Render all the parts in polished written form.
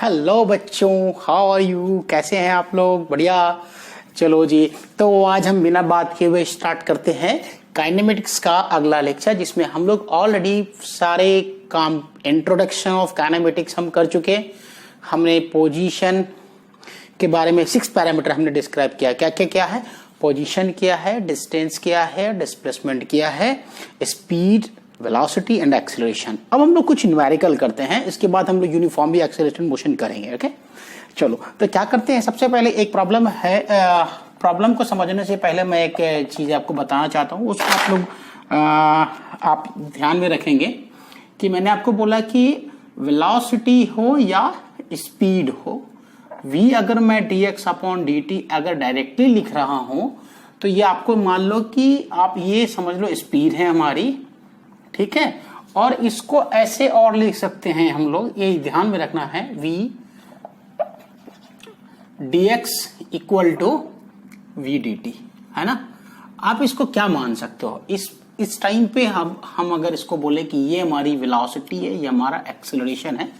Hello बच्चों, how are you? कैसे हैं आप लोग? बढ़िया। चलो जी, तो आज हम बिना बात किए हुए स्टार्ट करते हैं काइनेमेटिक्स का अगला लेक्चर, जिसमें हम लोग ऑलरेडी सारे काम इंट्रोडक्शन ऑफ काइनेमेटिक्स हम कर चुके। हमने पोजीशन के बारे में 6 पैरामीटर हमने डिस्क्राइब किया। क्या क्या क्या है? पोजीशन किया है, डिस्टेंस किया है, डिस्प्लेसमेंट किया है, स्पीड, वेलोसिटी एंड एक्सेलरेशन। अब हम लोग कुछ न्यूमेरिकल करते हैं, इसके बाद हम लोग यूनिफॉर्मली एक्सेलरेशन मोशन करेंगे। ओके, चलो तो क्या करते हैं। सबसे पहले एक प्रॉब्लम है, प्रॉब्लम को समझने से पहले मैं एक चीज आपको बताना चाहता हूँ। उसको आप लोग आप ध्यान में रखेंगे कि मैंने आपको बोला कि वेलोसिटी हो या स्पीड हो, v अगर मैं dx अपॉन dt अगर डायरेक्टली लिख रहा हूं तो ये आपको मान लो कि आप ये समझ लो स्पीड है हमारी, ठीक है। और इसको ऐसे और लिख सकते हैं हम लोग, ये ध्यान में रखना है, v dx equal to v dt, है ना। आप इसको क्या मान सकते हो? इस टाइम पे हम अगर इसको बोले कि ये हमारी वेलोसिटी है, ये हमारा एक्सेलरेशन है,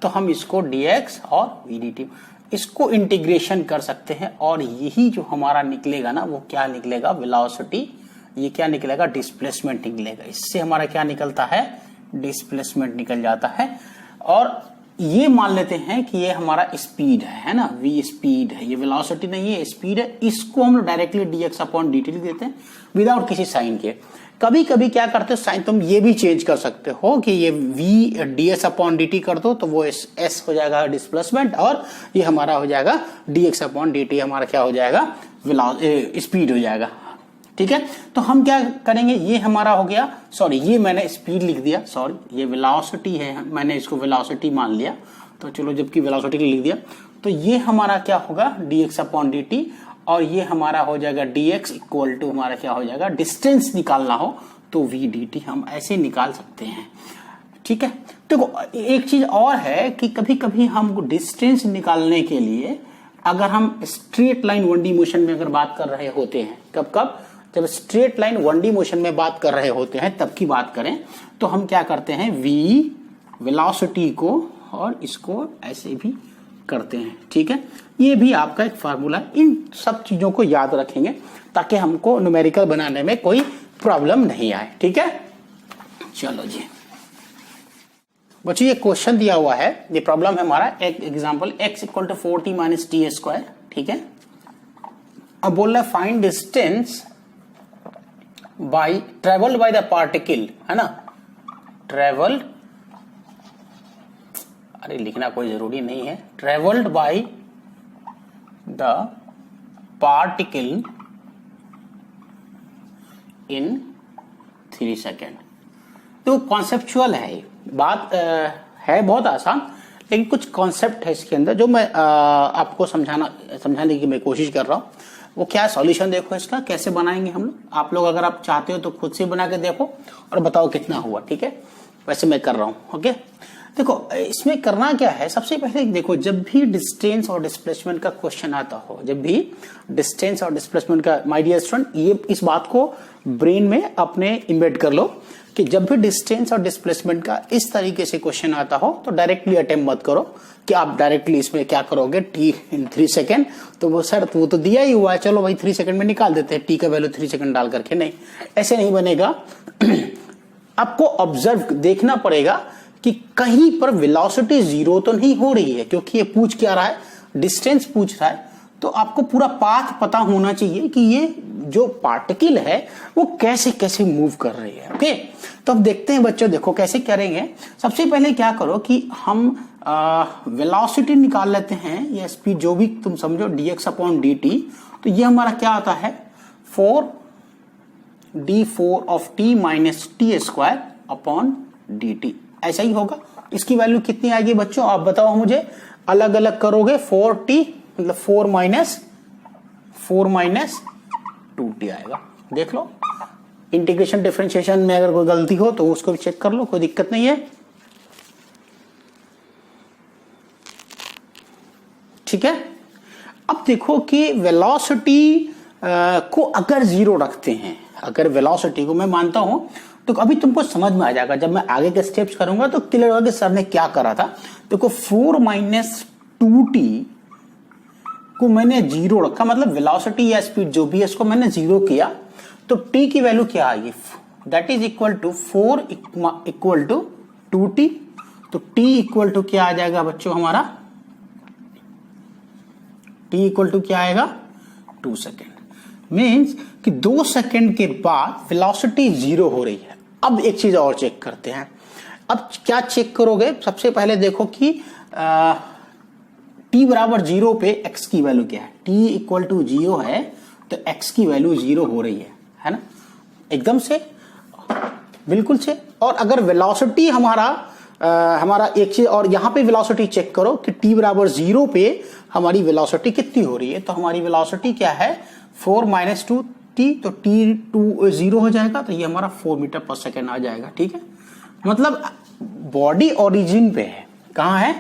तो हम इसको dx और v dt इसको इंटीग्रेशन कर सकते हैं और यही जो हमारा निकलेगा ना, वो क्या निकलेगा? वेलोसिटी। ये क्या निकलेगा? डिस्प्लेसमेंट निकलेगा। इससे हमारा क्या निकलता है? डिस्प्लेसमेंट निकल जाता है। और ये मान लेते हैं कि ये हमारा स्पीड है ना, v स्पीड है, ये वेलोसिटी नहीं है, स्पीड है। इसको हम डायरेक्टली dx अपॉन dt लिख देते हैं विदाउट किसी साइन के। कभी कभी क्या करते हो, साइन तुम ये भी चेंज कर सकते हो कि ये v ds अपॉन dt कर दो तो वो s हो जाएगा डिस्प्लेसमेंट, और ये हमारा हो जाएगा dx अपॉन dt, हमारा क्या हो जाएगा? स्पीड हो जाएगा, ठीक है। तो हम क्या करेंगे, ये हमारा हो गया, सॉरी ये मैंने स्पीड लिख दिया, सॉरी ये वेलोसिटी है, मैंने इसको वेलोसिटी मान लिया, तो चलो जबकि वेलोसिटी लिख दिया, तो ये हमारा क्या होगा? dx अपॉन dt, और ये हमारा हो जाएगा dx इक्वल टू हमारा क्या हो जाएगा? डिस्टेंस निकालना हो तो v dt हम ऐसे निकाल सकते हैं, ठीक है। देखो एक चीज और है कि कभी कभी हम डिस्टेंस निकालने के लिए अगर हम स्ट्रेट लाइन 1D मोशन में अगर बात कर रहे होते हैं, कब कब? जब स्ट्रेट लाइन 1D मोशन में बात कर रहे होते हैं तब की बात करें, तो हम क्या करते हैं, v वेलोसिटी को और इसको ऐसे भी करते हैं, ठीक है। ये भी आपका एक फार्मूला है। इन सब चीजों को याद रखेंगे ताकि हमको न्यूमेरिकल बनाने में कोई प्रॉब्लम नहीं आए, ठीक है। चलो जी बच्चों, ये क्वेश्चन दिया हुआ है, ये प्रॉब्लम है हमारा, एक example x equal to 4t minus T square, ठीक है। अब बोल रहा है find distance by travelled by the particle, है ना। ट्रेवल्ड, अरे लिखना कोई जरूरी नहीं है, travelled by the particle in 3 second. तो कॉन्सेप्चुअल है बात, है बहुत आसान, लेकिन कुछ कॉन्सेप्ट है इसके अंदर जो मैं आपको समझाने की मैं कोशिश कर रहा हूं। वो क्या सॉल्यूशन देखो इसका, कैसे बनाएंगे हम लोग। आप लोग अगर आप चाहते हो तो खुद से बना के देखो और बताओ कितना हुआ, ठीक है। वैसे मैं कर रहा हूं, ओके। देखो इसमें करना क्या है, सबसे पहले देखो, जब भी डिस्टेंस और डिस्प्लेसमेंट का क्वेश्चन आता हो, जब भी डिस्टेंस और डिस्प्लेसमेंट का, माय डियर स्टूडेंट, ये इस बात को ब्रेन में अपने इम्बेड कर लो कि जब भी डिस्टेंस और डिस्प्लेसमेंट का इस तरीके से क्वेश्चन आता हो तो डायरेक्टली अटेम्प्ट मत करो कि आप डायरेक्टली इसमें क्या करोगे, t इन 3 सेकेंड। तो वो सर वो तो दिया ही हुआ है, चलो भाई 3 सेकेंड में निकाल देते हैं, t का वैल्यू 3 सेकेंड डाल करके। नहीं, ऐसे नहीं बनेगा। आपको ऑब्जर्व देखना पड़ेगा कि कहीं पर वेलोसिटी 0 तो नहीं हो रही है, क्योंकि ये पूछ क्या रहा है, डिस्टेंस पूछ रहा है। तो आपको पूरा पाथ पता होना चाहिए कि ये जो पार्टिकल है वो कैसे कैसे मूव कर रही है, ओके। तो अब देखते हैं बच्चों, देखो कैसे करेंगे। सबसे पहले क्या करो कि हम वेलोसिटी निकाल लेते हैं, या स्पीड जो भी तुम समझो, dx अपॉन dt। तो ये हमारा क्या आता है, 4d4 of t minus T square upon dt, ऐसा ही होगा। इसकी वैल्यू कितनी आएगी बच्चों, आप बताओ मुझे। अलग अलग करोगे 4t मतलब 4 माइनस 2t आएगा। देख लो, इंटीग्रेशन डिफरेंशिएशन में अगर कोई गलती हो तो उसको भी चेक कर लो, कोई दिक्कत नहीं है, ठीक है। अब देखो कि वेलोसिटी को अगर 0 रखते हैं, अगर वेलोसिटी को मैं मानता हूं तो अभी तुमको समझ में आ जाएगा। जब मैं आगे के स्टेप्स करूंगा तो क्लियर होगा कि सर ने क्या करा था। देखो 4 माइनस 2t को मैंने 0 रखा, मतलब वेलोसिटी या स्पीड जो भी है इसको मैंने 0 किया, तो t की वैल्यू क्या आएगी, that is equal to 4 equal to 2t। तो t इक्वल टू क्या आ जाएगा बच्चों हमारा, t इक्वल टू क्या आएगा 2 सेकेंड। मीन्स कि 2 सेकेंड के बाद वेलोसिटी 0 हो रही है। अब एक चीज और चेक करते हैं। अब क्या चेक करोगे, सबसे पहले देखो कि t बराबर 0 पे x की वैल्यू क्या है, t इक्वल टू 0 है तो x की वैल्यू 0 हो रही है ना, एकदम से, बिल्कुल से। और अगर वेलोसिटी हमारा एक चीज और यहाँ पे वेलोसिटी चेक करो कि t बराबर 0 पे हमारी वेलोसिटी कितनी हो रही है, तो हमारी वेलोसिटी क्या है 4 - 2t, तो t 0 हो जाएगा, तो ये हमारा 4 मीटर पर सेकेंड आ जाएगा। ठीक है, मतलब बॉडी ओरिजिन पे है, कहाँ है।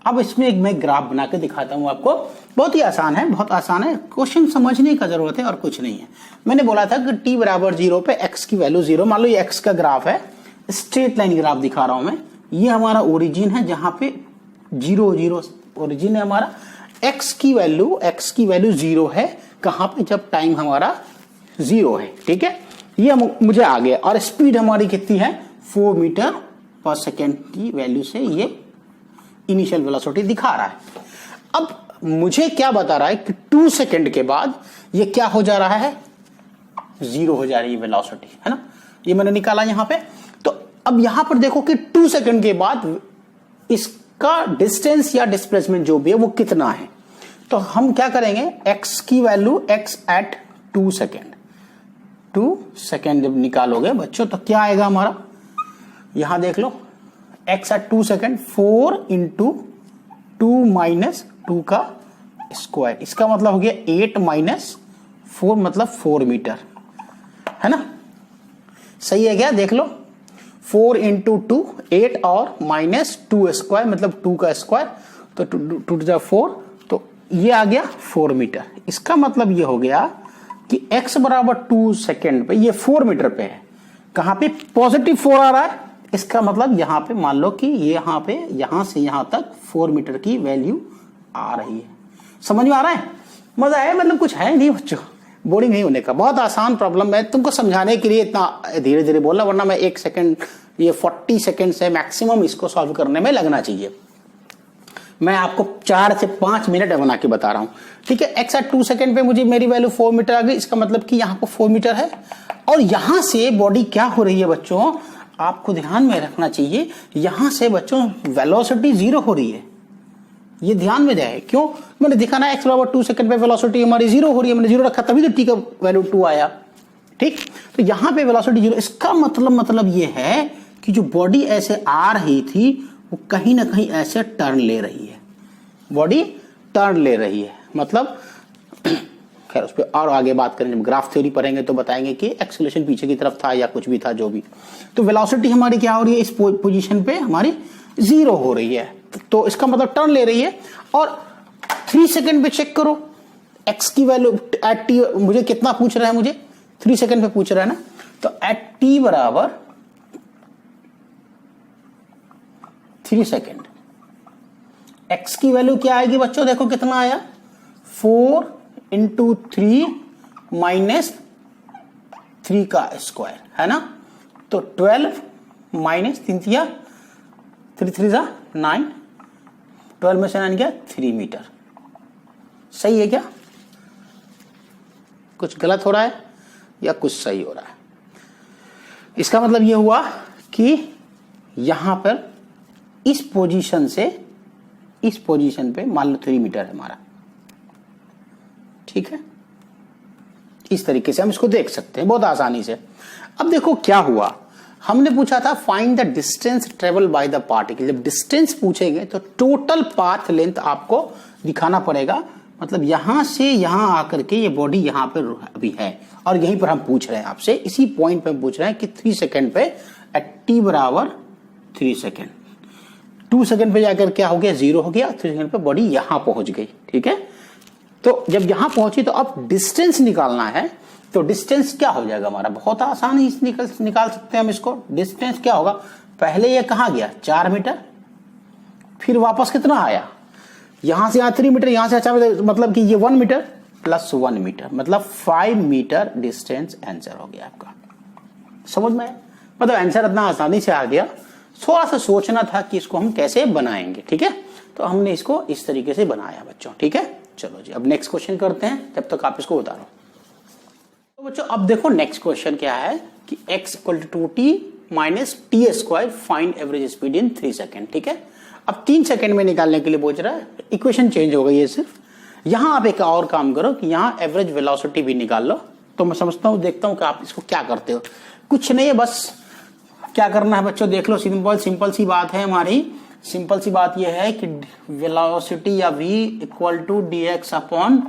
अब इसमें एक मैं ग्राफ बना के दिखाता हूं आपको, बहुत ही आसान है, बहुत आसान है, क्वेश्चन समझने का जरूरत है और कुछ नहीं है। मैंने बोला था कि t बराबर 0 पे x की वैल्यू 0, मान लो ये x का ग्राफ है, स्ट्रेट लाइन ग्राफ दिखा रहा हूं मैं, ये हमारा ओरिजिन है जहां पे 0 0 ओरिजिन है हमारा, x की वैल्यू 0 है, कहां पे, जब टाइम हमारा 0 है। ठीक है, ये मुझे आ गया, और स्पीड हमारी कितनी है 4 मीटर पर सेकेंड की वैल्यू से ये इनिशियल वेलोसिटी दिखा रहा है। अब मुझे क्या बता रहा है कि 2 सेकेंड के बाद ये क्या हो जा रहा है, 0 हो जा रही है वेलोसिटी, है ना, ये मैंने निकाला यहां पे। तो अब यहां पर देखो कि 2 सेकेंड के बाद इसका डिस्टेंस या डिस्प्लेसमेंट जो भी है वो कितना है। तो हम क्या करेंगे, x की value x at 2 second, 2 second जब निकालोगे बच्चों तो क्या आएगा हमारा, यहां देख लो, x at 2 second 4 into 2 minus 2 का स्क्वायर, इसका मतलब हो गया 8 माइनस 4 मतलब 4 मीटर, है ना, सही है क्या, देख लो, 4 इंटू 2 8 और माइनस 2 स्क्वायर मतलब 2 का स्क्वायर, तो 2 टू 4, तो ये आ गया 4 मीटर। इसका मतलब ये हो गया कि x बराबर 2 सेकेंड पे ये 4 मीटर पे है, कहां पे पॉजिटिव 4 आ रहा है, इसका मतलब यहां पे मान लो कि ये यहां पे यहां से यहां तक 4 मीटर की वैल्यू आ रही है। समझ में आ रहा है, मजा है, मतलब कुछ है नहीं बच्चों, बोरिंग नहीं होने का, बहुत आसान प्रॉब्लम है, तुमको समझाने के लिए इतना धीरे धीरे बोलना, वरना मैं 1 सेकेंड, ये 40 सेकेंड से मैक्सिमम इसको सॉल्व करने में लगना चाहिए। मैं आपको 4 से 5 मिनट बना के बता रहा हूं। ठीक है, x एट 2 सेकेंड पे मुझे मेरी वैल्यू 4 मीटर आ गई, इसका मतलब कि यहां पर 4 मीटर है, और यहां से बॉडी क्या हो रही है बच्चों, आपको ध्यान में रखना चाहिए, यहां से बच्चों वेलोसिटी 0 हो रही है, ये ध्यान में जाए। क्यों, मैंने दिखाना x बराबर 2 सेकंड पे वेलोसिटी हमारी 0 हो रही है, मैंने 0 रखा तभी तो t का वैल्यू 2 आया। ठीक, तो यहां पे वेलोसिटी 0, इसका मतलब ये है कि जो बॉडी ऐसे आ रही थी वो कहीं ना कहीं ऐसे टर्न ले रही है, बॉडी टर्न ले रही है, मतलब खैर उस पर और आगे बात करें, जब ग्राफ थ्योरी पढ़ेंगे तो बताएंगे कि एक्सेलरेशन पीछे की तरफ था या कुछ भी था, जो भी। तो वेलोसिटी हमारी क्या हो रही है, इस पोजीशन पे हमारी 0 हो रही है, तो इसका मतलब टर्न ले रही है। और 3 सेकंड पे चेक करो, x की वैल्यू एट टी, मुझे कितना पूछ रहा है, मुझे 3 सेकंड पे पूछ रहा है ना, तो एट टी बराबर 3 सेकंड x की वैल्यू क्या आएगी बच्चों, देखो कितना आया, 4 इंटू 3 माइनस 3 का स्क्वायर, है ना, तो 12 माइनस 3 3 3 9, 12 में से 9 गया 3 मीटर। सही है क्या, कुछ गलत हो रहा है या कुछ सही हो रहा है। इसका मतलब यह हुआ कि यहां पर इस पोजीशन से इस पोजीशन पे मान लो 3 मीटर है हमारा, ठीक है, इस तरीके से हम इसको देख सकते हैं बहुत आसानी से। अब देखो क्या हुआ, हमने पूछा था find the distance travel by the particle. जब डिस्टेंस पूछेंगे तो टोटल पाथ लेंथ आपको दिखाना पड़ेगा, मतलब यहां से यहां आकर के ये बॉडी यहां पर अभी है और यहीं पर हम पूछ रहे हैं आपसे, इसी पॉइंट पे पूछ रहे हैं कि 3 सेकंड पे एट टी बराबर 3 सेकंड, 2 सेकंड पे जाकर क्या हो गया, 0 हो गया, 3 सेकंड पे बॉडी यहां पहुंच गई। ठीक है, तो जब यहां पहुंची तो अब डिस्टेंस निकालना है, तो डिस्टेंस क्या हो जाएगा हमारा, बहुत आसान ही निकाल सकते हैं हम इसको। डिस्टेंस क्या होगा, पहले ये कहां गया 4 मीटर, फिर वापस कितना आया यहां से यहाँ 3 मीटर, यहां से अच्छा मतलब कि ये 1 मीटर प्लस 1 मीटर मतलब 5 मीटर डिस्टेंस आंसर हो गया आपका। समझ में, मतलब आंसर इतना आसानी से आ गया। थोड़ा सा सोचना था कि इसको हम कैसे बनाएंगे, ठीक है, तो हमने इसको इस तरीके से बनाया बच्चों, ठीक है। चलो जी अब नेक्स्ट क्वेश्चन करते हैं, जब तक आप इसको बता लो। तो बच्चों अब देखो नेक्स्ट क्वेश्चन क्या है कि x equal to 2t minus T square find average speed in 3 second, ठीक है। अब 3 सेकेंड में निकालने के लिए पूछ रहा है, इक्वेशन चेंज हो गई है सिर्फ। यहां आप एक और काम करो कि यहां एवरेज वेलोसिटी भी निकाल लो। तो मैं समझता हूं, देखता हूं कि आप इसको क्या करते हो। कुछ नहीं है, बस क्या करना है बच्चों, देख लो, सिंपल सी बात है हमारी। सिंपल सी बात यह है कि वेलोसिटी या v equal to D X upon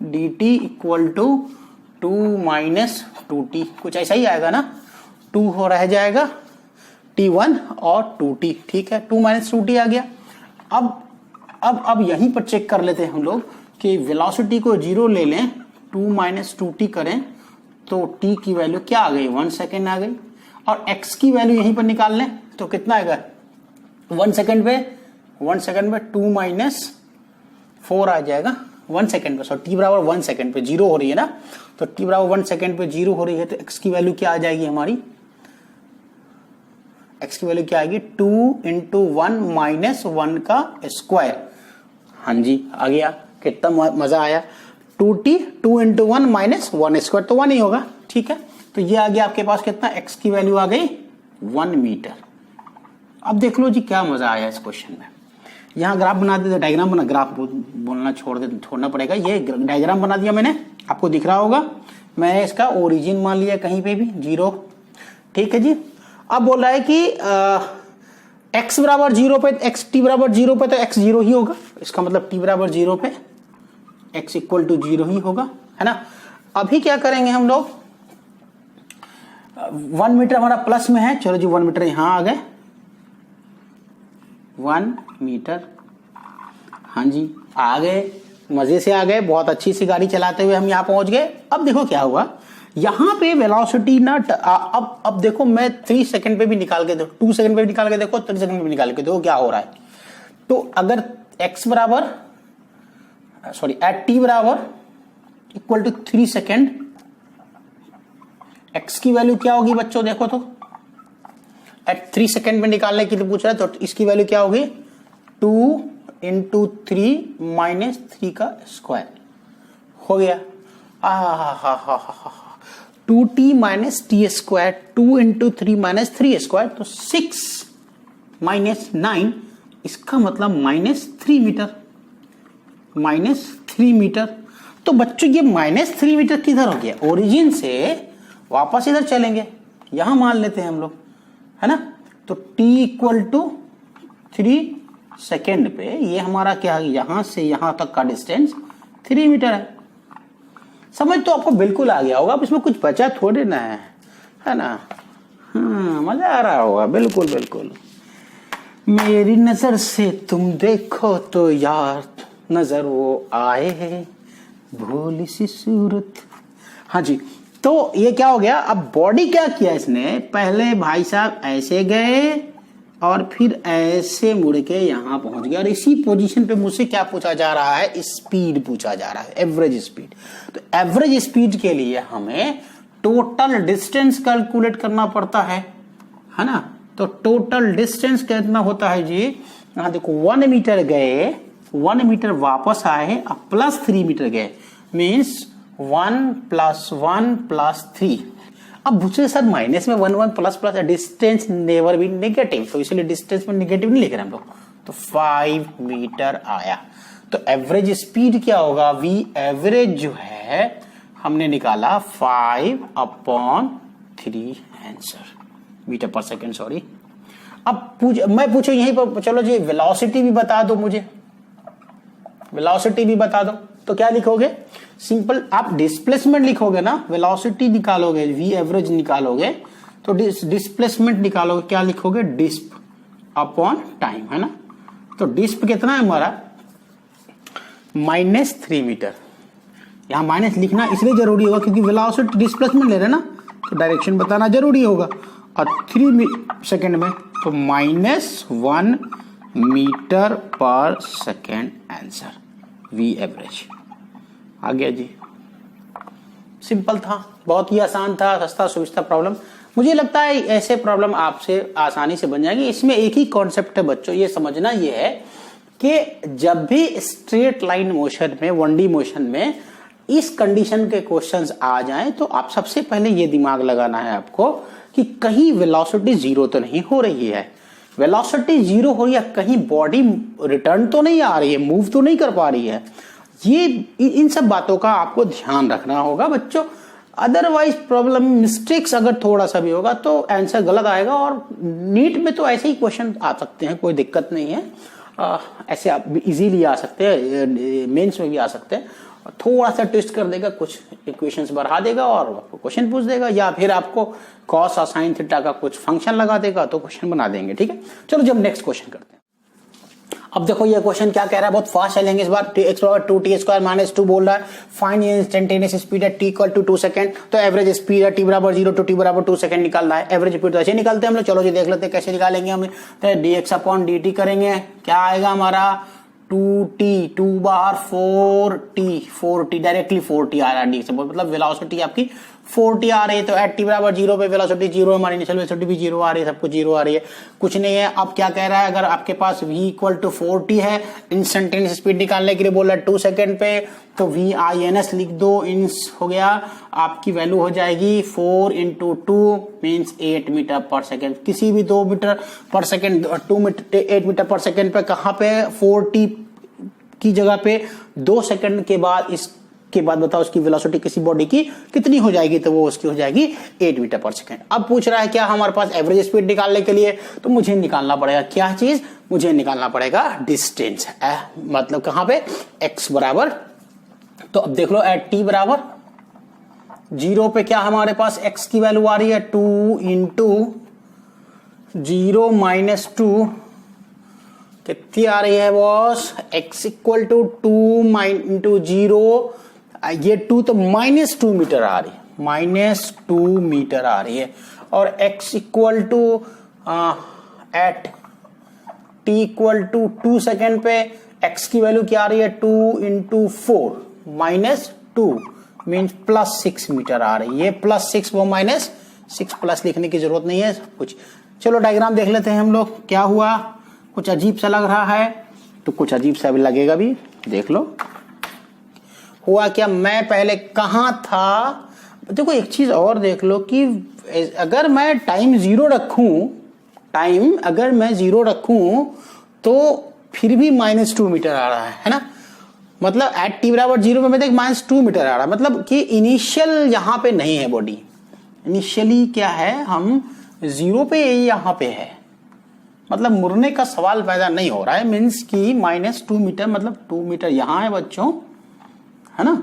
D T equal to 2 minus 2t, कुछ ऐसा ही आएगा ना। 2 हो रह जाएगा t1 और 2t, ठीक है। 2 माइनस 2t आ गया। अब यहीं पर चेक कर लेते हैं हम लोग कि वेलोसिटी को 0 ले लें, 2 माइनस 2t करें तो t की वैल्यू क्या आ गई, 1 सेकेंड आ गई। और x की वैल्यू यहीं पर निकाल लें तो कितना आएगा, 1 सेकेंड पे 2 माइनस 4 आ जाएगा 1 सेकेंड पे। टी बराबर 1 सेकेंड पे 0 हो रही है ना, तो टी बराबर 1 सेकेंड पे 0 हो रही है, तो x की वैल्यू क्या आ जाएगी हमारी, x की वैल्यू क्या आएगी, 2 इंटू 1 माइनस 1 का स्क्वायर। हाँ जी आ गया, कितना मजा आया। 2t 2 इंटू 1 माइनस 1 स्क्वायर तो 1 ही होगा, ठीक है। तो ये आ गया आपके पास कितना, x की वैल्यू आ गई 1 मीटर। अब देख लो जी क्या मजा आया इस क्वेश्चन में। यहाँ ग्राफ बना दे, डायग्राम बना, ग्राफ बोलना छोड़ना पड़ेगा। ये डायग्राम बना दिया मैंने, आपको दिख रहा होगा। मैंने इसका ओरिजिन मान लिया कहीं पे भी 0, ठीक है जी। अब बोल रहा है कि x बराबर 0 पे, t बराबर 0 पे तो x 0 ही होगा, इसका मतलब t बराबर 0 पे x इक्वल टू 0 ही होगा, है ना। अभी क्या करेंगे हम लोग, 1 मीटर हमारा प्लस में है, चलो जी 1 मीटर यहां आ गए, 1 मीटर, हाँ जी आ गए, मजे से आ गए, बहुत अच्छी सी गाड़ी चलाते हुए हम यहाँ पहुंच गए। अब देखो क्या हुआ, यहाँ पे वेलोसिटी ना अब देखो मैं 3 सेकंड पे भी निकाल के देखो, 2 सेकंड पे भी निकाल के देखो, 3 सेकंड पे भी निकाल के देखो क्या हो रहा है। तो अगर x बराबर एट t बराबर इक्वल टू 3 सेकेंड, x की वैल्यू क्या होगी बच्चों, देखो तो एट 3 सेकेंड में निकालने के लिए पूछ रहा है, तो इसकी वैल्यू क्या होगी, 2 इंटू 3 माइनस 3 का स्क्वायर हो गया। 2t minus T square, 2 into 3 minus 3 square, तो 6 माइनस 9, इसका मतलब -3 मीटर, -3 मीटर। तो बच्चों ये -3 मीटर किधर हो गया, ओरिजिन से वापस इधर चलेंगे, यहां मान लेते हैं हम लोग, है ना। तो t इक्वल टू 3 सेकेंड पे ये हमारा क्या है, यहां से यहां तक का डिस्टेंस 3 मीटर है। समझ तो आपको बिल्कुल आ गया होगा, अब इसमें कुछ बचा थोड़े ना है ना। मजा आ रहा होगा, बिल्कुल बिल्कुल। मेरी नजर से तुम देखो तो यार नजर वो आए है भोली सी सूरत। हाँ जी, तो ये क्या हो गया, अब बॉडी क्या किया इसने, पहले भाई साहब ऐसे गए और फिर ऐसे मुड़ के यहां पहुंच गया। और इसी पोजीशन पे मुझसे क्या पूछा जा रहा है, स्पीड पूछा जा रहा है, एवरेज स्पीड। तो एवरेज स्पीड के लिए हमें टोटल डिस्टेंस कैलकुलेट करना पड़ता है ना। तो टोटल डिस्टेंस कितना होता है जी, यहां देखो 1 मीटर गए, 1 मीटर वापस आए, अब +3 मीटर गए, मीन्स 1 + 1 + 3। अब मुझे सर माइनस में 1 1 plus distance never be negative, तो इसलिए डिस्टेंस में नेगेटिव नहीं लिख रहे हम लोग, तो 5 मीटर आया। तो एवरेज स्पीड क्या होगा, v एवरेज जो है हमने निकाला 5/3 आंसर मीटर पर सेकेंड, सॉरी। अब मैं पूछू यहीं पर, चलो जी वेलोसिटी भी बता दो मुझे, वेलोसिटी भी बता दो, तो क्या लिखोगे, सिंपल आप डिस्प्लेसमेंट लिखोगे ना, वेलोसिटी निकालोगे, v एवरेज निकालोगे, तो डिस्प्लेसमेंट निकालोगे, क्या लिखोगे, डिस्प अपॉन टाइम, है ना। तो डिस्प कितना है हमारा, -3 मीटर। यहां माइनस लिखना इसलिए जरूरी होगा क्योंकि वेलोसिटी डिस्प्लेसमेंट ले रहे हैं ना, तो डायरेक्शन बताना जरूरी होगा। और 3 सेकेंड में तो -1 मीटर पर सेकेंड आंसर वी एवरेज। आ गया जी, सिंपल था, बहुत ही आसान था, सस्ता सुविस्ता प्रॉब्लम। मुझे लगता है ऐसे प्रॉब्लम आपसे आसानी से बन जाएगी। इसमें एक ही कॉन्सेप्ट है बच्चों, ये समझना ये है कि जब भी स्ट्रेट लाइन मोशन में, 1D मोशन में इस कंडीशन के क्वेश्चंस आ जाएं तो आप सबसे पहले ये दिमाग लगाना है आपको कि कहीं वेलोसिटी जीरो तो नहीं हो रही है। वेलोसिटी जीरो हो रही है, कहीं बॉडी रिटर्न तो नहीं आ रही है, मूव तो नहीं कर पा रही है। ये इन सब बातों का आपको ध्यान रखना होगा बच्चों। अदरवाइज प्रॉब्लम मिस्टेक्स अगर थोड़ा सा भी होगा तो आंसर गलत आएगा। और नीट में तो ऐसे ही क्वेश्चन आ सकते हैं, कोई दिक्कत नहीं है, ऐसे आप इजीली आ सकते हैं, मेंस में भी आ सकते हैं। थोड़ा सा ट्विस्ट कर देगा, कुछ इक्वेशंस बढ़ा देगा और क्वेश्चन पूछ देगा, या फिर आपको कॉस और साइन थीटा का कुछ फंक्शन लगा देगा तो क्वेश्चन बना देंगे। ठीक है, चलो जब नेक्स्ट क्वेश्चन करते हैं। अब देखो ये क्वेश्चन क्या कह रहा है, बहुत फास्ट चलेंगे इस बार। x बराबर 2t स्क्वायर माइनस 2 बोल रहा है, find instantaneous speed at t equal to 2 second. तो एवरेज स्पीड है t बराबर 0 टू t बराबर 2 सेकंड निकालना है। एवरेज स्पीड तो ऐसे निकालते हैं हम लोग, चलो जी देख लेते हैं कैसे निकालेंगे हम। तो dx अपॉन dt करेंगे, क्या आएगा हमारा 2t, 2 बार 4t डायरेक्टली 4t आ रहा है डी से, मतलब वेलोसिटी आपकी 4t आ रही है। तो एट t बराबर 0 पे वेलोसिटी 0, हमारी इनिशियल वेलोसिटी भी 0 आ रही है, सब कुछ 0 आ रही है, कुछ नहीं है। अब क्या कह रहा है, अगर आपके पास v इक्वल टू 4t है, इंस्टेंटेनियस स्पीड निकालने के लिए बोल रहा है 2 सेकंड पे, तो v लिख दो, इंस हो गया, आपकी वैल्यू हो जाएगी 4 इंटू 2 मीन्स 8 मीटर पर सेकेंड। किसी भी 2 मीटर पर सेकेंड, 8 मीटर पर सेकेंड पे कहाँ पे 4t की जगह पे 2 सेकंड के बाद, इसके बाद बताओ उसकी वेलोसिटी किसी बॉडी की कितनी हो जाएगी, तो वो उसकी हो जाएगी 8 मीटर पर सेकंड। अब पूछ रहा है क्या हमारे पास एवरेज स्पीड निकालने के लिए, तो मुझे निकालना पड़ेगा क्या चीज, मुझे निकालना पड़ेगा डिस्टेंस, मतलब कहां पे x बराबर। तो अब देख लो एट t बराबर 0 पे क्या हमारे पास x की वैल्यू आ रही है 2 इंटू 0 माइनस 2, कितनी आ रही है boss, x equal to 2 into 0, ये 2 तो -2 मीटर आ रही है, -2 मीटर आ रही है। और x equal to at t equal to 2 second पे x की वैल्यू क्या आ रही है 2 इंटू 4 -2 मीन्स +6 मीटर आ रही है। +6 वो -6, प्लस लिखने की जरूरत नहीं है कुछ। चलो डायग्राम देख लेते हैं हम लोग, क्या हुआ, कुछ अजीब सा लग रहा है तो कुछ अजीब सा भी लगेगा भी, देख लो हुआ क्या। मैं पहले कहां था, देखो एक चीज और देख लो कि अगर मैं टाइम 0 रखूं तो फिर भी -2 मीटर आ रहा है ना, मतलब एट t बराबर 0 पे मैं देख -2 मीटर आ रहा है, मतलब कि इनिशियल यहां पे नहीं है बॉडी, इनिशियली क्या है हम 0 पे यहां पे है, मतलब मुड़ने का सवाल पैदा नहीं हो रहा है, मीन्स की -2 मीटर मतलब 2 मीटर यहां है बच्चों, है ना,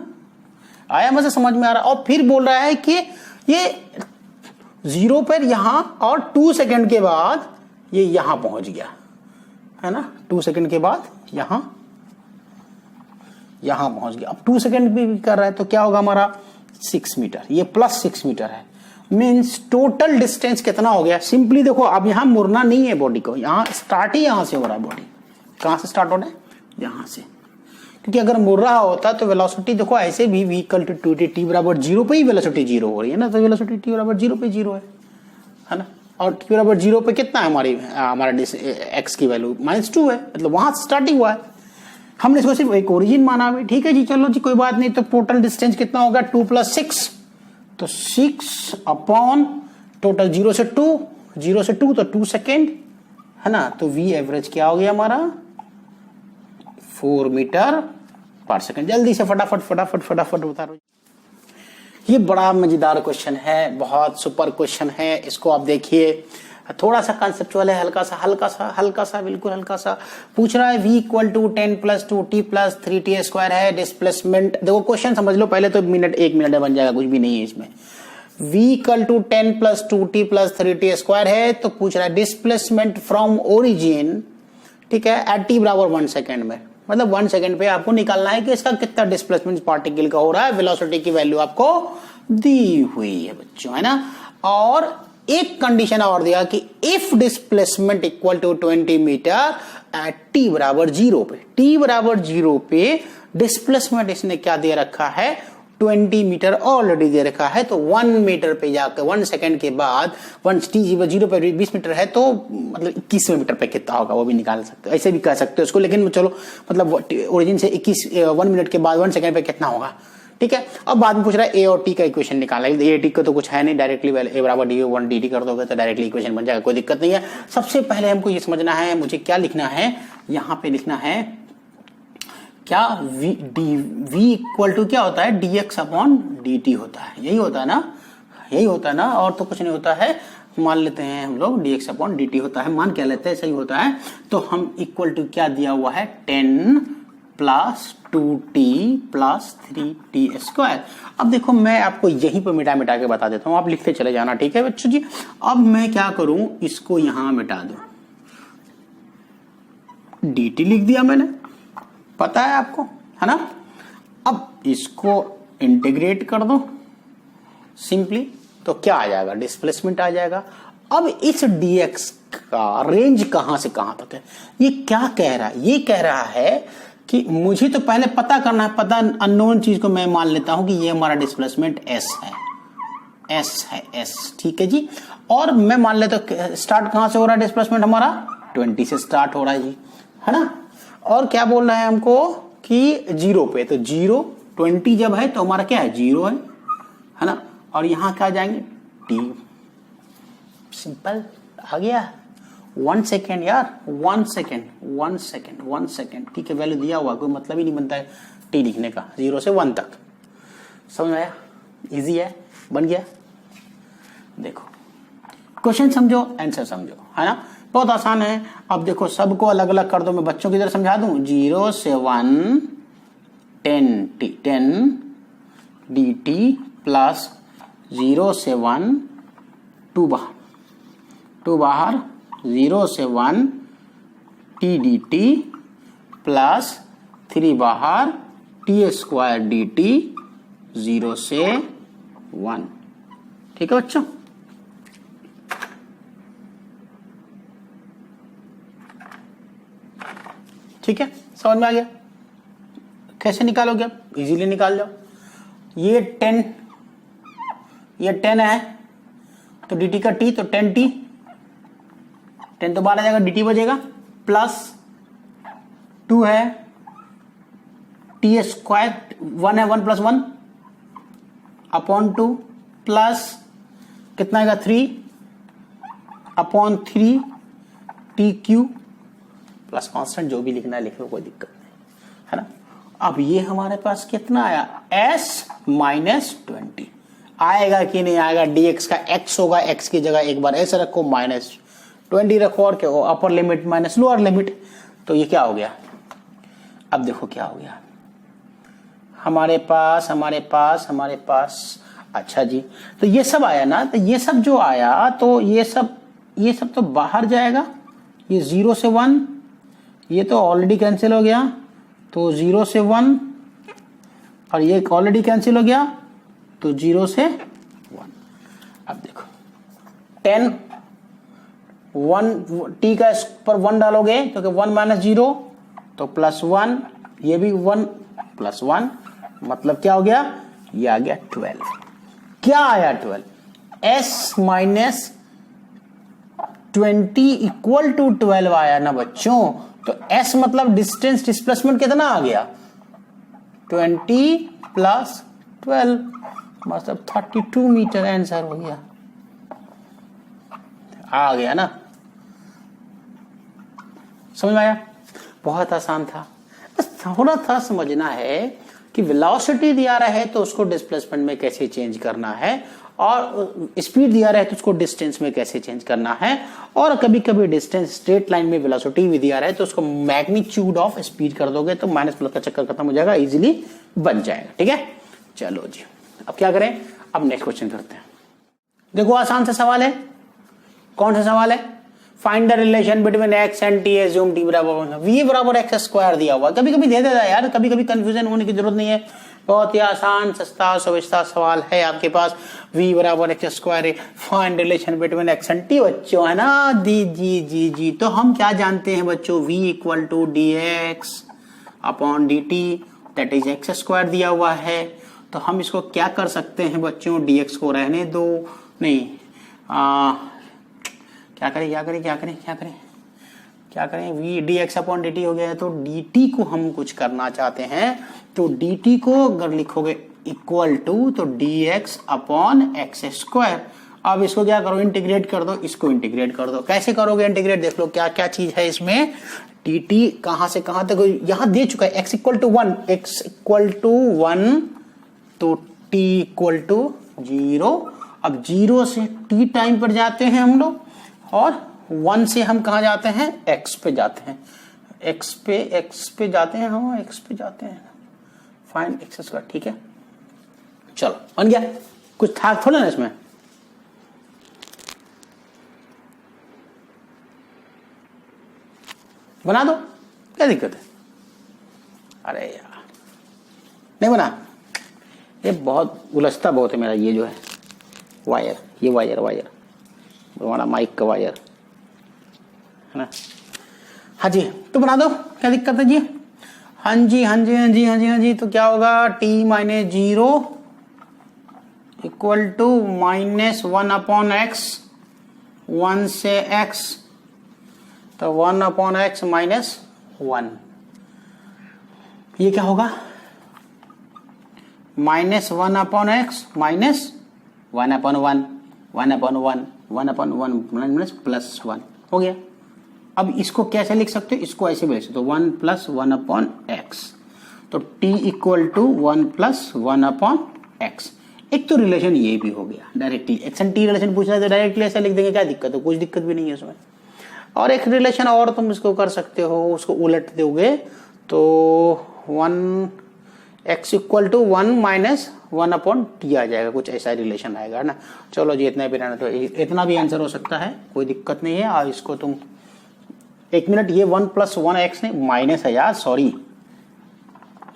आया मुझे समझ में आ रहा। और फिर बोल रहा है कि ये 0 पर यहां और 2 सेकंड के बाद ये यहां पहुंच गया, है ना, 2 सेकंड के बाद यहां पहुंच गया। अब 2 सेकंड भी कर रहा है तो क्या होगा हमारा 6 मीटर, ये +6 मीटर है, मीन्स टोटल डिस्टेंस कितना हो गया। सिंपली देखो अब यहां मुड़ना नहीं है बॉडी को, यहां स्टार्ट ही यहां से हो रहा है, बॉडी कहां से स्टार्ट हो रहा है, यहां से, क्योंकि अगर मुड़ रहा होता तो वेलोसिटी देखो ऐसे भी v equal to 2t, t बराबर 0 पे ही वेलोसिटी 0 हो रही है ना, तो वेलोसिटी t बराबर 0 पे 0 है ना, और t बराबर 0 पे कितना है हमारा x की वैल्यू -2 है, मतलब वहां से स्टार्टिंग हुआ है, हमने इसको सिर्फ एक ओरिजिन माना भी, ठीक है जी, चलो जी कोई बात नहीं। तो टोटल डिस्टेंस कितना होगा 2 + 6, तो 6 अपॉन टोटल 0 से 2 तो 2 सेकेंड है ना, तो v एवरेज क्या हो गया हमारा 4 मीटर पर सेकेंड। जल्दी से फटाफट बता रहा हूं। ये बड़ा मजेदार क्वेश्चन है, बहुत सुपर क्वेश्चन है, इसको आप देखिए, थोड़ा सा कंसेप्चुअल है, हल्का सा बिल्कुल हल्का सा पूछ रहा है। v equal to 10 + 2t + 3t square है, डिस्प्लेसमेंट देखो क्वेश्चन समझ लो पहले, तो 1 मिनट में बन जाएगा, कुछ भी नहीं है इसमें। v equal to 10 + 2t + 3t square है, तो पूछ रहा है डिस्प्लेसमेंट फ्रॉम ओरिजिन, ठीक है, एट t बराबर 1 सेकेंड में, मतलब 1 सेकेंड पे आपको निकालना है कि इसका कितना डिस्प्लेसमेंट पार्टिकल का हो रहा है, वेलोसिटी की वैल्यू आपको दी हुई है बच्चों, है ना। और एक कंडीशन और दिया कि if displacement equal to 20 metre t बराबर 0 पे, t बराबर 0 पे डिस्प्लेसमेंट इसने क्या दे रखा है, 20 मीटर ऑलरेडी दे रखा है। तो 1 मीटर पे जाकर 1 सेकंड के बाद 1 t 0 पे 20 मीटर है तो मतलब 21वें मीटर पे कितना होगा वो भी निकाल सकते हो, ऐसे भी कह सकते हो इसको, लेकिन चलो मतलब ओरिजिन से 1 मिनट के बाद 1 सेकंड पे कितना होगा, ठीक है। अब बाद में पूछ रहा है ए और टी का इक्वेशन निकालना है। ए टी का तो कुछ है नहीं, डायरेक्टली ए बराबर डी 1 डी टी कर दोगे तो डायरेक्टली इक्वेशन बन जाएगा, कोई दिक्कत नहीं है। सबसे पहले हमको ये समझना है, मुझे क्या लिखना है, यहां पे लिखना है क्या, v इक्वल टू क्या होता है, dx अपॉन dt होता है, यही होता है ना, यही होता है ना, और तो कुछ नहीं होता है। मान लेते हैं हम लोग dx अपॉन dt होता है, मान क्या लेते हैं, सही होता है। तो हम इक्वल टू क्या दिया हुआ है, 10 plus 2t plus 3t square. अब देखो मैं आपको यहीं पर मिटा मिटा के बता देता हूं, आप लिखते चले जाना, ठीक है बच्चों जी। अब मैं क्या करूं, इसको यहां मिटा दूं, dt लिख दिया मैंने, पता है आपको, है ना। अब इसको इंटीग्रेट कर दो सिंपली, तो क्या आ जाएगा, डिस्प्लेसमेंट आ जाएगा। अब इस dx का रेंज कहां से कहां तक है, ये क्या कह रहा है, ये कह रहा है कि मुझे तो पहले पता करना है, पता अननोन चीज को मैं मान लेता हूं कि ये हमारा डिस्प्लेसमेंट s है, s है, s, ठीक है जी। और मैं मान लेता हूं स्टार्ट कहां से हो रहा है, डिस्प्लेसमेंट हमारा 20 से स्टार्ट हो रहा है जी, है ना। और क्या बोल रहा है हमको कि 0 पे, तो 0 20 जब है तो हमारा क्या है, 0 है ना। और यहां क्या जाएंगे, t, सिंपल आ गया। 1 सेकेंड यार, 1 सेकेंड, ठीक है, वैल्यू दिया हुआ, कोई मतलब ही नहीं बनता है t लिखने का, 0 से 1 तक, समझ आया, इजी है, बन गया। देखो क्वेश्चन समझो, आंसर समझो, है ना, बहुत आसान है। अब देखो सबको अलग अलग कर दो, मैं बच्चों की तरह समझा दूं, 0 से 1 10 dt प्लस 0 से 1 2 बाहर 0 से 1 t dt प्लस 3 बाहर t स्क्वायर dt 0 से 1, ठीक है बच्चों। ठीक है, समझ में आ गया, कैसे निकालोगे आप, इजीली निकाल जाओ। ये 10 है तो dt का t, तो 10t, 10 तो बाहर आ जाएगा, dt बचेगा, प्लस 2 है t स्क्वायर, 1 है, 1 प्लस 1 अपॉन 2 प्लस कितना आएगा 3 upon 3 t Q plus constant, जो भी लिखना है लिख लो, कोई दिक्कत नहीं, है ना। अब ये हमारे पास कितना आया, s माइनस 20 आएगा कि नहीं आएगा, dx का x होगा, x की जगह एक बार s रखो, माइनस 20 रखो, और क्या हो, upper limit minus lower limit, तो ये क्या हो गया। अब देखो क्या हो गया, हमारे पास अच्छा जी, तो ये सब आया ना, तो ये सब जो आया, तो ये सब तो बाहर जाएगा, ये 0 से 1, ये तो ऑलरेडी कैंसिल हो गया, तो 0 से 1, और ये ऑलरेडी कैंसिल हो गया, तो 0 से 1। अब देखो 10 1 t का पर 1 डालोगे क्योंकि 1 माइनस 0 तो प्लस 1, ये भी 1 प्लस 1, मतलब क्या हो गया, ये आ गया 12। क्या आया 12, s माइनस 20 इक्वल टू 12 आया ना बच्चों। तो s मतलब डिस्टेंस, डिस्प्लेसमेंट कितना आ गया, 20 प्लस 12, मतलब 32 मीटर आंसर हो गया, आ गया ना, समझ में आया, बहुत आसान था। बस थोड़ा सा समझना है कि वेलोसिटी दिया रहा है तो उसको डिस्प्लेसमेंट में कैसे चेंज करना है, और स्पीड दिया रहा है तो उसको डिस्टेंस में कैसे चेंज करना है, और कभी कभी डिस्टेंस स्ट्रेट लाइन में वेलोसिटी भी दिया रहा है तो उसको मैग्नीट्यूड ऑफ स्पीड कर दोगे तो माइनस प्लस का चक्कर खत्म हो जाएगा, इजीली बन जाएगा, ठीक है। चलो जी, अब क्या करें, अब नेक्स्ट क्वेश्चन करते हैं। देखो आसान सा सवाल है, कौन सा सवाल है, find the relation between x and t, assume t बराबर v बराबर x स्क्वायर दिया हुआ, कभी कभी दे देता है यार, कभी कभी कंफ्यूजन होने की जरूरत नहीं है, बहुत ही आसान सस्ता सुविस्ता सवाल है आपके पास। v बराबर x square, find relation between x and T बच्चों, है ना। जी। तो हम क्या जानते हैं बच्चों, v equal to D X upon D T, that is X square दिया हुआ है। तो हम इसको क्या कर सकते हैं बच्चों, dx को रहने दो, नहीं क्या करें, v dx अपॉन dt हो गया है, तो dt को हम कुछ करना चाहते हैं, तो dt को अगर लिखोगे इक्वल टू तो dx अपॉन एक्स स्क्वायर। अब इसको क्या करो, इंटीग्रेट कर दो, इसको इंटीग्रेट कर दो। कैसे करोगे इंटीग्रेट, देख लो क्या क्या चीज है इसमें। dt कहां से कहां तक यहां दे चुका है, x इक्वल टू 1, तो t इक्वल टू 0। अब 0 से t टाइम पर जाते हैं हम लोग, और 1 से हम कहा जाते हैं, x पे जाते हैं, x पे जाते हैं, हाँ x पे जाते हैं, फाइन एक्स स्क्वायर, ठीक है। चलो बन गया, कुछ था थोड़ा ना इसमें। बना दो, क्या दिक्कत है। अरे यार नहीं बना, ये बहुत उलझता बहुत है मेरा ये जो है वायर, ये वायर हमारा माइक का वायर है ना। हाँ जी, तो बना दो, क्या दिक्कत है जी। हाँ जी। तो क्या होगा, t minus 0 equal to -1 upon x, 1 से x, तो 1 अपॉन x माइनस 1, ये क्या होगा, -1 upon x minus 1 upon 1 plus 1 हो गया। अब इसको कैसे लिख सकते हो, इसको ऐसे भी लिख सकते हो, 1 प्लस 1 अपॉन x, तो t equal to 1 plus 1 upon x। एक तो रिलेशन ये भी हो गया directly, X and T relation पूछ रहा है तो डायरेक्टली ऐसे लिख देंगे, क्या दिक्कत है, कुछ दिक्कत भी नहीं है उसमें। और एक रिलेशन और तुम इसको कर सकते हो, उसको उलट दोगे तो 1x equal to 1 minus 1 upon T आ जाएगा, कुछ ऐसा रिलेशन आएगा ना। चलो जी, इतना भी रहना, तो इतना भी आंसर हो सकता है, कोई दिक्कत नहीं है। और इसको तुम 1 मिनट, ये 1 प्लस 1x नहीं, माइनस है यार, सॉरी,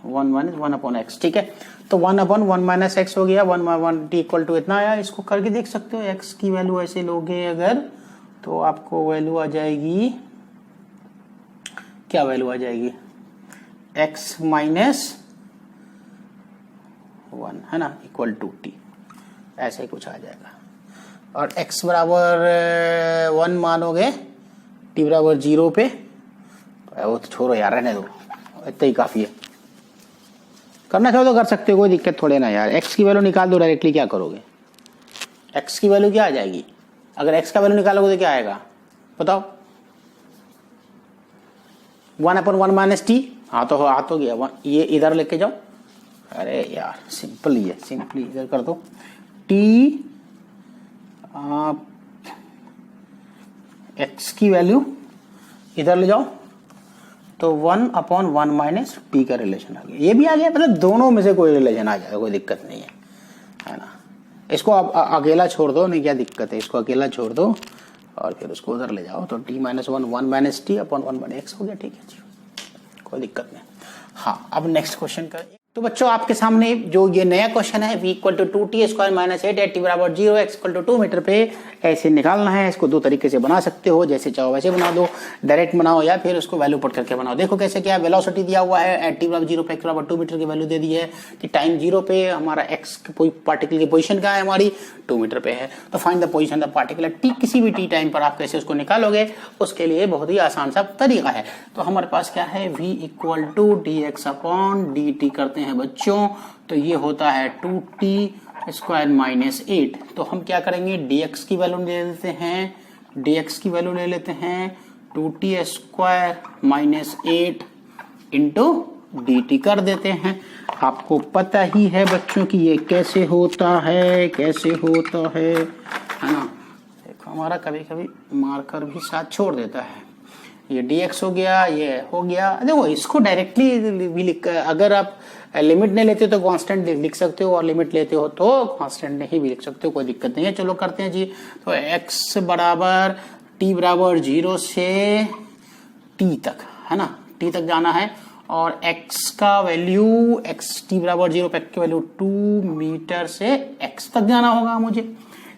1 माइनस 1 अपॉन एक्स, ठीक है। तो 1 अपॉन 1 माइनस एक्स हो गया, 1 टी इक्वल टू इतना आया। इसको करके देख सकते हो, x की वैल्यू ऐसे लोगे अगर, तो आपको वैल्यू आ जाएगी, क्या वैल्यू आ जाएगी, x माइनस 1 है ना, इक्वल टू टी, ऐसे कुछ आ जाएगा। और x बराबर 1 मानोगे, t बराबर 0 पे, तो वो तो छोड़ो यार, रहने दो, इतना ही काफी है। करना चाहो तो कर सकते हो, कोई दिक्कत थोड़े ना यार। x की वैल्यू निकाल दो डायरेक्टली, क्या करोगे, x की वैल्यू क्या आ जाएगी, अगर x का वैल्यू निकालोगे तो क्या आएगा बताओ, 1 अपॉन 1 माइनस टी, हाँ तो गया, ये इधर लेके जाओ, अरे यार सिंपल ही है, सिंपली इधर कर दो, टी x की वैल्यू इधर ले जाओ, तो 1 अपॉन 1 माइनस टी का रिलेशन आ गया, ये भी आ गया, मतलब दोनों में से कोई रिलेशन आ जाएगा, कोई दिक्कत नहीं है ना। इसको आप अकेला छोड़ दो, नहीं क्या दिक्कत है, इसको अकेला छोड़ दो और फिर उसको उधर ले जाओ, तो t minus 1 minus T upon 1 minus x हो गया, ठीक है जी, कोई दिक्कत नहीं। हाँ, अब नेक्स्ट क्वेश्चन का, तो बच्चों आपके सामने जो ये नया क्वेश्चन है, v equal to 2t square minus 8 T बराबर 0, x इक्वल टू 2 मीटर पे, ऐसे निकालना है। इसको दो तरीके से बना सकते हो, जैसे चाहो वैसे बना दो, डायरेक्ट बनाओ या फिर उसको वैल्यू पुट करके बनाओ। देखो कैसे, क्या वेलोसिटी दिया हुआ है, एट टी बराबर 0 पे x बराबर 2 मीटर की वैल्यू दे दी है कि टाइम 0 पे हमारा x पार्टिकल की पोजिशन क्या है, हमारी 2 मीटर पे है। तो find the position of particle at T, किसी भी टी टाइम पर आप कैसे उसको निकालोगे, उसके लिए बहुत ही आसान सा तरीका है। तो हमारे पास क्या है, v equal to D X upon D T करते हैं बच्चों, तो ये होता है 2t स्क्वायर माइनस 8। तो हम क्या करेंगे, dx की वैल्यू ले लेते हैं, dx की वैल्यू ले लेते हैं 2t square minus 8 into dt कर देते हैं। आपको पता ही है बच्चों की ये कैसे होता है, है ना। देखो हमारा कभी कभी मार्कर भी साथ छोड़ देता है, ये dx हो गया, ये हो गया। देखो इसको डायरेक्टली भी लिख, अगर आप लिमिट नहीं लेते तो कांस्टेंट लिख सकते हो, और लिमिट लेते हो तो कांस्टेंट नहीं भी लिख सकते हो, कोई दिक्कत नहीं है। चलो करते हैं जी। तो x बराबर t बराबर 0 से t तक, है ना, t तक जाना है, और x का वैल्यू x t बराबर 0 पे x की वैल्यू 2 मीटर से x तक जाना होगा मुझे।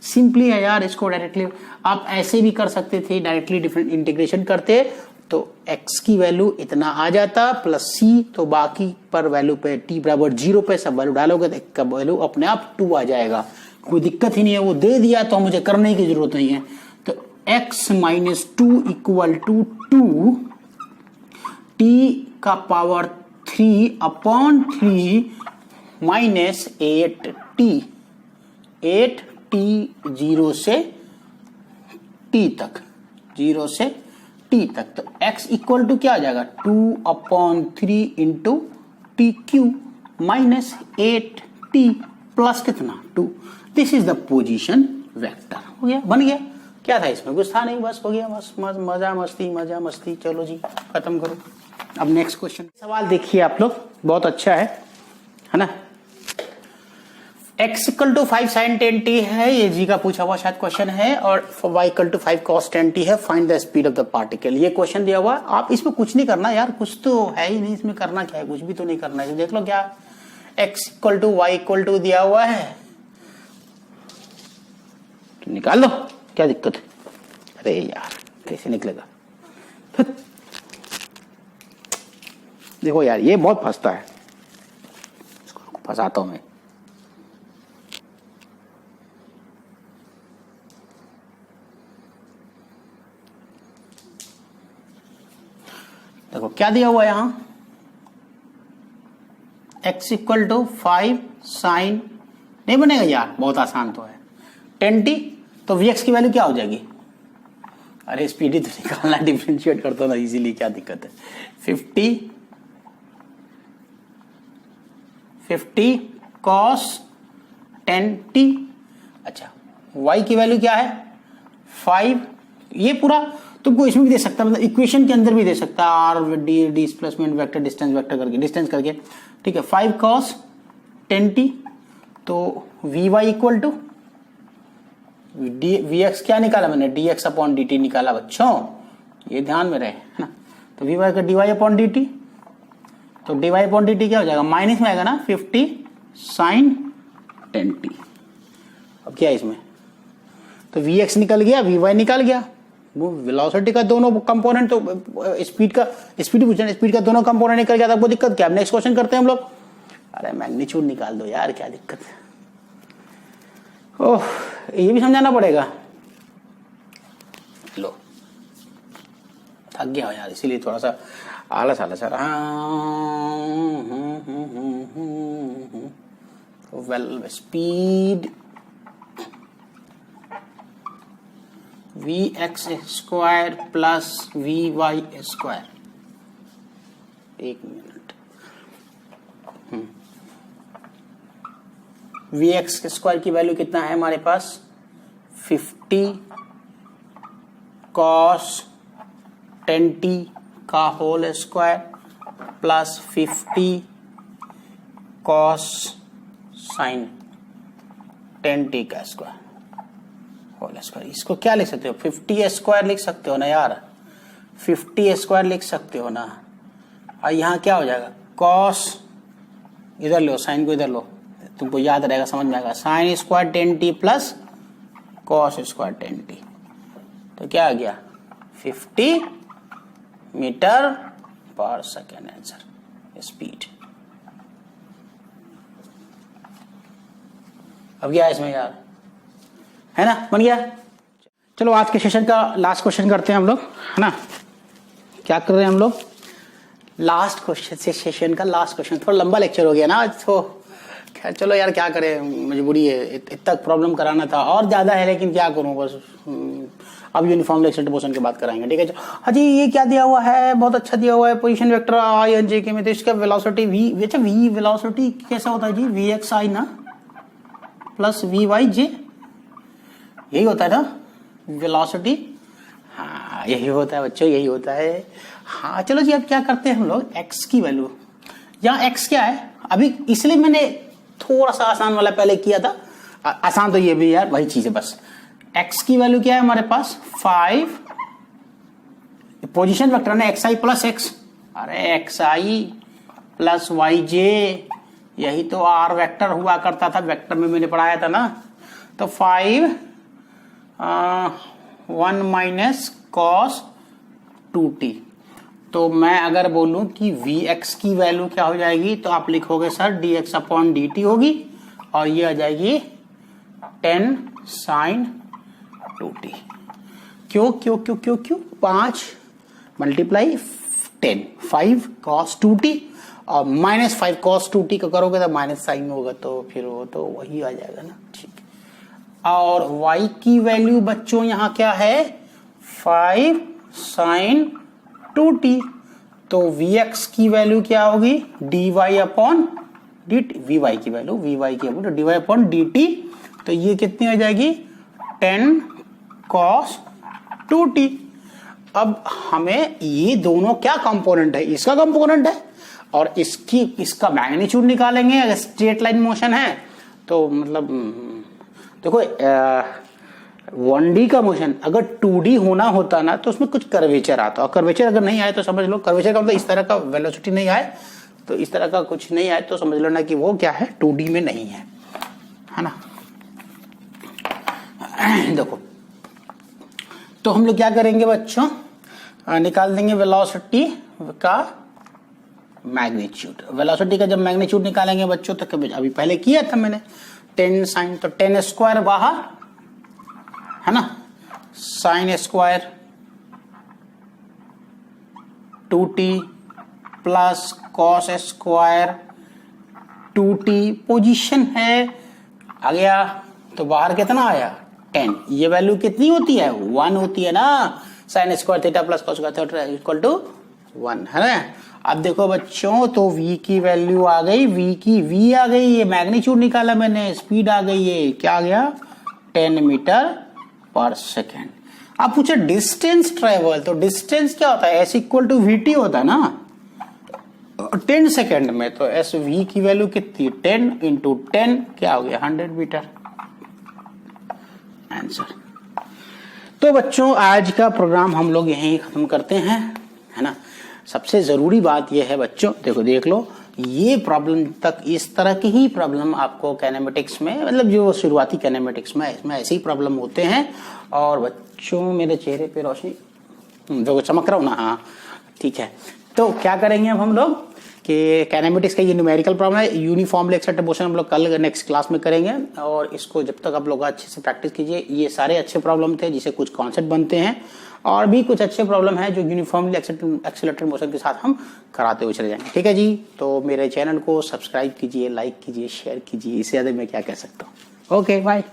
सिंपली है यार, इसको डायरेक्टली आप ऐसे भी कर सकते थे, डायरेक्टली डिफरेंट इंटीग्रेशन करते तो x की वैल्यू इतना आ जाता प्लस c, तो बाकी पर वैल्यू पे t बराबर 0 पे सब वैल्यू डालोगे तो x का वैल्यू अपने आप 2 आ जाएगा। कोई दिक्कत ही नहीं है, वो दे दिया तो मुझे करने की जरूरत नहीं है। तो x minus 2 equal to 2 t का पावर 3 अपॉन 3 माइनस 8t 0 से t तक, 0 से t तक। तो x इक्वल टू क्या आ जाएगा 2 upon 3 into T Q minus 8t plus कितना 2। This is the position vector. हो गया, बन गया। क्या था इसमें, कुछ था नहीं, बस हो गया, बस मजा मस्ती। चलो जी खत्म करो। अब नेक्स्ट क्वेश्चन सवाल देखिए आप लोग, बहुत अच्छा है ना। x equal to 5 sin 10t है, ये जी का पूछा हुआ शायद क्वेश्चन है, और y equal to 5 cos 10t है। Find the speed of the particle, ये क्वेश्चन दिया हुआ। आप इसमें कुछ नहीं करना यार, कुछ तो है ही नहीं इसमें, करना क्या है, कुछ भी तो नहीं करना है। देख लो क्या x equal to y equal to दिया हुआ है, तो निकाल लो, क्या दिक्कत है। अरे यार कैसे निकलेगा, देखो यार ये बहुत फंसता है, इसको फंसाता हूं मैं। देखो क्या दिया हुआ है यहां, x इक्वल टू 5 साइन, नहीं बनेगा यार, बहुत आसान तो है 10t, तो vx की वैल्यू क्या हो जाएगी। अरे स्पीड ही तो निकालना, डिफरेंशिएट करता ना इजीली, क्या दिक्कत है। 50 cos 10t। अच्छा y की वैल्यू क्या है 5, ये पूरा तुमको इसमें भी दे सकता है, मतलब इक्वेशन के अंदर भी दे सकता है, R D displacement vector distance vector करके, डिस्टेंस करके, ठीक है। 5 cos 10t, तो V Y equal to V X क्या निकाला मैंने, D X upon D T निकाला बच्चों, ये ध्यान में रहे है ना। तो वी वाई का D Y upon D T, तो D Y upon D T क्या हो जाएगा, माइनस में आएगा ना 50 साइन 10t। अब क्या है इसमें, तो वी एक्स निकल गया, वी वाई निकल गया, वो वेलोसिटी का दोनों कंपोनेंट, तो स्पीड पूछना, स्पीड का दोनों कंपोनेंट निकल गया, तो आपको दिक्कत क्या है। नेक्स्ट क्वेश्चन करते हैं हम लोग। अरे मैग्नीट्यूड निकाल दो यार, क्या दिक्कत है। ओह ये भी समझाना पड़ेगा, लो थक गया यार, इसीलिए थोड़ा सा आलस आ रहा। Well speed V X square plus V Y square, एक मिनट, वी एक्स स्क्वायर की वैल्यू कितना है हमारे पास 50 cos 10t का whole square plus 50 cos sin 10t का स्क्वायर होल स्क्वायर। इसको क्या लिख सकते हो, 50 स्क्वायर लिख सकते हो ना यार, 50 स्क्वायर लिख सकते हो ना। और यहाँ क्या हो जाएगा, cos इधर लो, साइन को इधर लो, तुमको याद रहेगा, समझ में आएगा। Sine square 10t plus cos square 10t, तो क्या आ गया 50 मीटर पर सेकेंड आंसर स्पीड। अब क्या है इसमें यार, है ना, बन गया। चलो आज के सेशन का लास्ट क्वेश्चन करते हैं हम लोग, है ना। क्या कर रहे हैं हम लोग, लास्ट क्वेश्चन से सेशन का लास्ट क्वेश्चन। थोड़ा लंबा लेक्चर हो गया ना आज, तो चलो यार क्या करें, मजबूरी है, इतना प्रॉब्लम कराना था और ज्यादा है, लेकिन क्या करूं बस। अब यूनिफॉर्म एक्सेलरेटेड मोशन की बात कराएंगे, ठीक है। हाँ जी, ये क्या दिया हुआ है, बहुत अच्छा दिया हुआ है, position vector I and J K में, तो इसका वेलोसिटी वी, अच्छा वी वेलोसिटी कैसा होता है जी, वी एक्स आई ना प्लस वी वाई जे, यही होता है ना वेलोसिटी। हाँ यही होता है बच्चों, यही होता है। हाँ चलो जी, अब क्या करते हैं हम लोग, एक्स की वैल्यू, यहाँ एक्स क्या है अभी, इसलिए मैंने थोड़ा सा आसान वाला पहले किया था। आसान तो ये भी यार वही चीज है बस। x की वैल्यू क्या है हमारे पास 5, पोजीशन वेक्टर ने xi प्लस x, अरे xi प्लस वाई जे, यही तो आर वेक्टर हुआ करता था, वेक्टर में मैंने पढ़ाया था ना। तो 5 1 माइनस कॉस 2t। तो मैं अगर बोलूं कि Vx की वैल्यू क्या हो जाएगी, तो आप लिखोगे सर dx अपॉन dt होगी, और ये आ जाएगी 10 साइन 2t। क्यों क्यों क्यों क्यों क्यों 5 मल्टीप्लाई 10, 5 cos 2t और माइनस 5 cos 2t को करोगे तो माइनस साइन होगा, तो फिर वो तो वही आ जाएगा ना। ठीक, और y की वैल्यू बच्चों यहां क्या है 5 साइन 2t। तो Vx की वैल्यू क्या होगी dy अपॉन dt, Vy की वैल्यू dy अपॉन dt, तो ये कितनी आ जाएगी 10 cos 2t। अब हमें ये दोनों क्या कंपोनेंट है, इसका कंपोनेंट है और इसका मैग्नीट्यूड निकालेंगे। अगर स्ट्रेट लाइन मोशन है तो मतलब देखो 1D का मोशन अगर 2D होना होता ना तो उसमें कुछ कर्वेचर आता, और कर्वेचर अगर नहीं आए तो समझ लो, कर्वेचर का मतलब इस तरह का वेलोसिटी नहीं आए, तो इस तरह का कुछ नहीं आए तो समझ लो ना कि वो क्या है 2D में नहीं है ना। देखो तो हम लोग क्या करेंगे बच्चों, निकाल देंगे वेलोसिटी का मैग्नीट्यूड। वेलोसिटी का जब मैग्नीट्यूड निकालेंगे बच्चों तो कभी अभी पहले किया था मैंने 10 साइन, तो 10 स्क्वायर बाहर है ना, sine square 2t plus cos square 2t, position है आ गया, तो बाहर कितना आया 10। ये वैल्यू कितनी होती है 1 होती है ना, sine square theta plus cos square theta equal to 1 है ना। अब देखो बच्चों तो v की वैल्यू आ गई, v आ गई, ये मैग्नीट्यूड निकाला मैंने, स्पीड आ गई, ये क्या आ गया 10 मीटर पर सेकेंड। अब पूछे डिस्टेंस ट्रेवल, तो डिस्टेंस क्या होता है s इक्वल टू vt होता है ना 10 सेकेंड में, तो s v की वैल्यू कितनी 10 इंटू 10 क्या हो गया 100 मीटर आंसर। तो बच्चों आज का प्रोग्राम हम लोग यहीं खत्म करते हैं, है ना। सबसे जरूरी बात यह है बच्चों, देखो देख लो, ये प्रॉब्लम तक इस तरह की ही प्रॉब्लम आपको कैनेमेटिक्स में, मतलब जो शुरुआती कैनेमेटिक्स में इसमें ऐसे ही प्रॉब्लम होते हैं। और बच्चों मेरे चेहरे पे रोशनी देखो चमक रहा हूं ना, हाँ ठीक है। तो क्या करेंगे अब हम लोग कि कैनेमेटिक्स का ये न्यूमेरिकल प्रॉब्लम है, यूनिफॉर्मली एक्सेप्टेड मोशन हम लोग कल नेक्स्ट क्लास में करेंगे, और इसको जब तक आप लोग अच्छे से प्रैक्टिस कीजिए। ये सारे अच्छे प्रॉब्लम थे जिसे कुछ कॉन्सेप्ट बनते हैं, और भी कुछ अच्छे प्रॉब्लम है जो यूनिफॉर्मली एक्सेलरेटेड मोशन के साथ हम कराते हुए चले जाएंगे। ठीक है जी, तो मेरे चैनल को सब्सक्राइब कीजिए, लाइक कीजिए, शेयर कीजिए, इससे ज्यादा मैं क्या कह सकता हूँ। Okay bye.